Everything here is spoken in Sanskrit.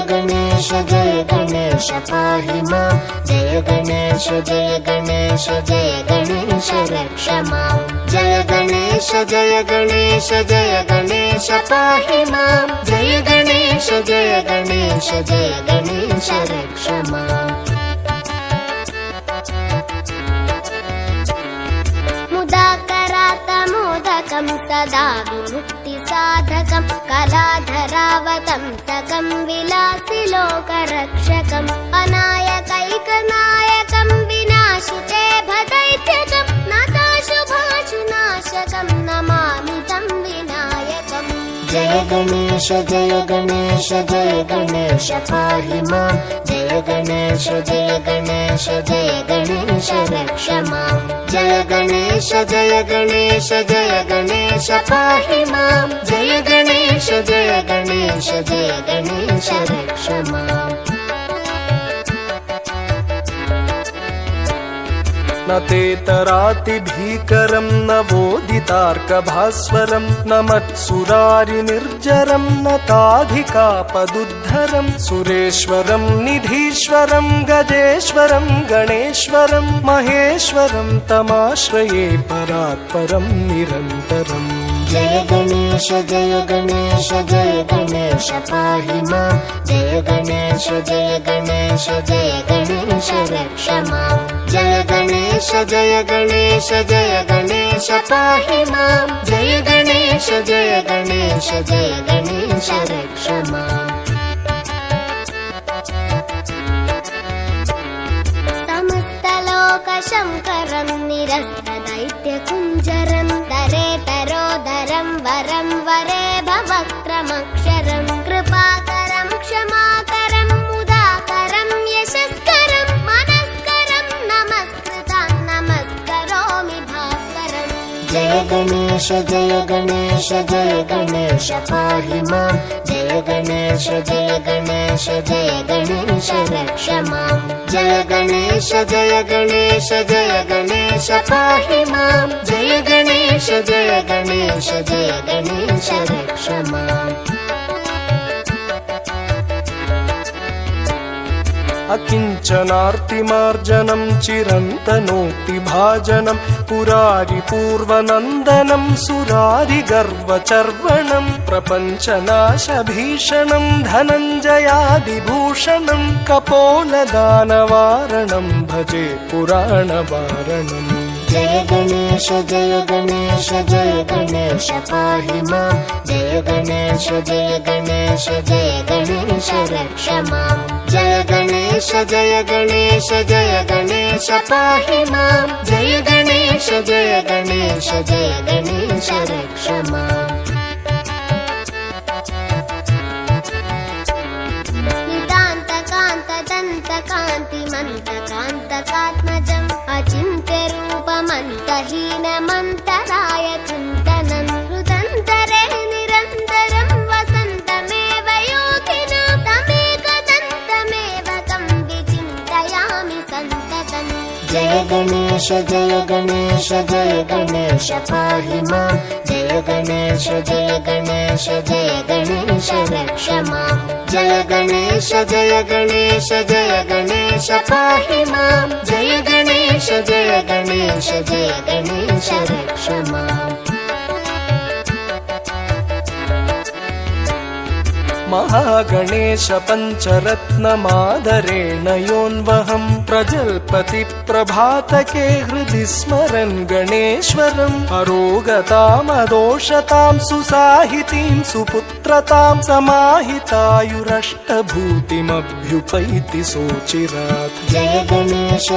गणेश पाहि मां जय गणेश रक्ष मां जय गणेश पाहि मां जय गणेश रक्ष मां मुदाकरातमोदकं सदा विमुक्तिसाधकं कलाधरावतंसकं विलासिलोकरक्षकं अनायकैकनायकं विनाशिते भदैत्यकं नाथाशुभाशुनाशकं नमामि तं विनायकम् जय गणेश पाहि मां जय गणेश रक्ष मां जय गणेश पाहि मां जय गणेश रक्ष मां न तेतरातिभीकरं न वोदितार्कभास्वरं न मत्सुरारिनिर्जरं न ताधिकापदुद्धरं सुरेश्वरं निधीश्वरं गजेश्वरं गणेश्वरं महेश्वरं तमाश्रये परात्परं निरन्तरम् जय गणेश पाहि मां जय गणेश रक्ष मां जय गणेश पाहि मां जय गणेश रक्ष मां समस्तलोकशङ्करं निरस्तदैत्यकुञ्जरं दरेतरोदरं वरं वरे भवक्त्रमक्षरं कृपाकरं क्षमाकरं मुदाकरं यशस्करं मनस्करं नमस्कृतं नमस्करोमि भास्करम् जय गणेश पाहि मां जय गणेश रक्ष मां जय गणेश पाहि मां जय गणेश रक्ष मां अकिञ्चनार्तिमार्जनं चिरन्तनोक्तिभाजनं पुरारिपूर्वनन्दनं सुरारिगर्वचर्वणं प्रपञ्चनाशभीषणं धनञ्जयादिभूषणं कपोलदानवारणं भजे पुराणवारणम् जय गणेश पाहि मां जय गणेश रक्ष मां जय गणेश पाहि मां जय गणेश रक्ष मां नितान्तकान्तदन्तकान्तिमन्तकान्तकात्मजम् अचिन्त्यरूपमन्तहीनमन्तराय चिन्तनं हृदन्तरे निरन्तरं वसन्तमेव योगिना तमेकदन्तमेव तं विचिन्तयामि सन्ततम् जय गणेश पाहि मां जय गणेश रक्ष मां जय गणेश पाहि मां जय गणेश रक्ष मां महागणेश पञ्चरत्नमादरेण योऽन्वहं प्रजल्पति प्रभातके हृदि स्मरन् गणेश्वरम् अरोगतामदोषतां सुसाहितीं सुपुत्रतां समाहितायुरष्टभूतिमभ्युपैति सोचिरात् जय गणेश